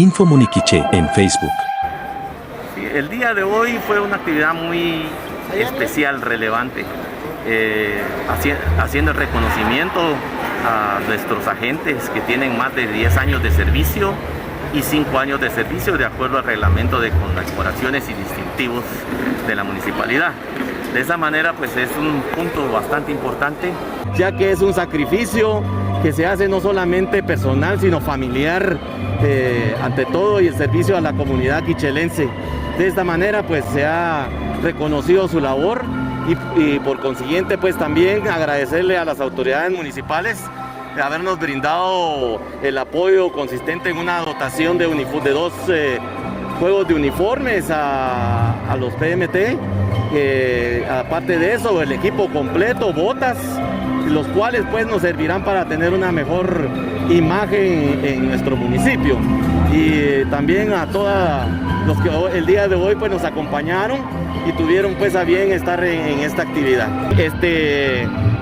Info Muniquiché en Facebook. Sí, el día de hoy fue una actividad muy especial, relevante, haciendo el reconocimiento a nuestros agentes que tienen más de 10 años de servicio y 5 años de servicio de acuerdo al reglamento de condecoraciones y distintivos de la municipalidad. De esa manera pues es un punto bastante importante, ya que es un sacrificio que se hace no solamente personal sino familiar, ante todo, y el servicio a la comunidad quichelense. De esta manera pues se ha reconocido su labor y por consiguiente pues también agradecerle a las autoridades municipales de habernos brindado el apoyo consistente en una dotación de 2 juegos de uniformes a los PMT. Aparte de eso, el equipo completo, botas, los cuales pues nos servirán para tener una mejor imagen en nuestro municipio. Y también a todos los que el día de hoy pues nos acompañaron y tuvieron pues a bien estar en esta actividad.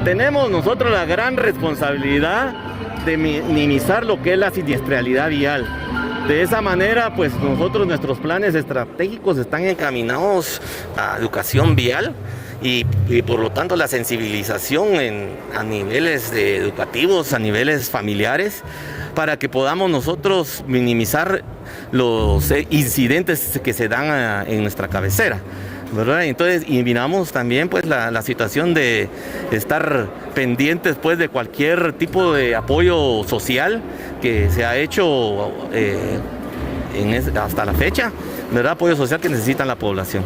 Tenemos nosotros la gran responsabilidad de minimizar lo que es la siniestralidad vial. De esa manera, pues nuestros planes estratégicos están encaminados a educación vial y por lo tanto la sensibilización a niveles educativos, a niveles familiares, para que podamos nosotros minimizar los incidentes que se dan en nuestra cabecera, ¿verdad? Entonces, y miramos también pues la situación de estar pendientes pues de cualquier tipo de apoyo social que se ha hecho hasta la fecha, ¿verdad? Apoyo social que necesita la población.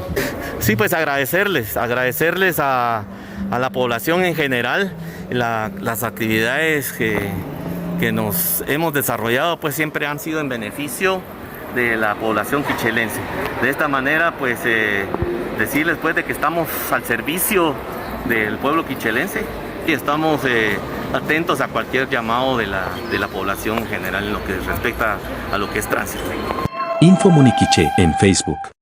Sí, pues agradecerles a la población en general las actividades que nos hemos desarrollado, pues siempre han sido en beneficio de la población quichelense. De esta manera, pues decirles pues de que estamos al servicio del pueblo quichelense y estamos atentos a cualquier llamado de la población en general en lo que respecta a lo que es tránsito. Info Muniquiché en Facebook.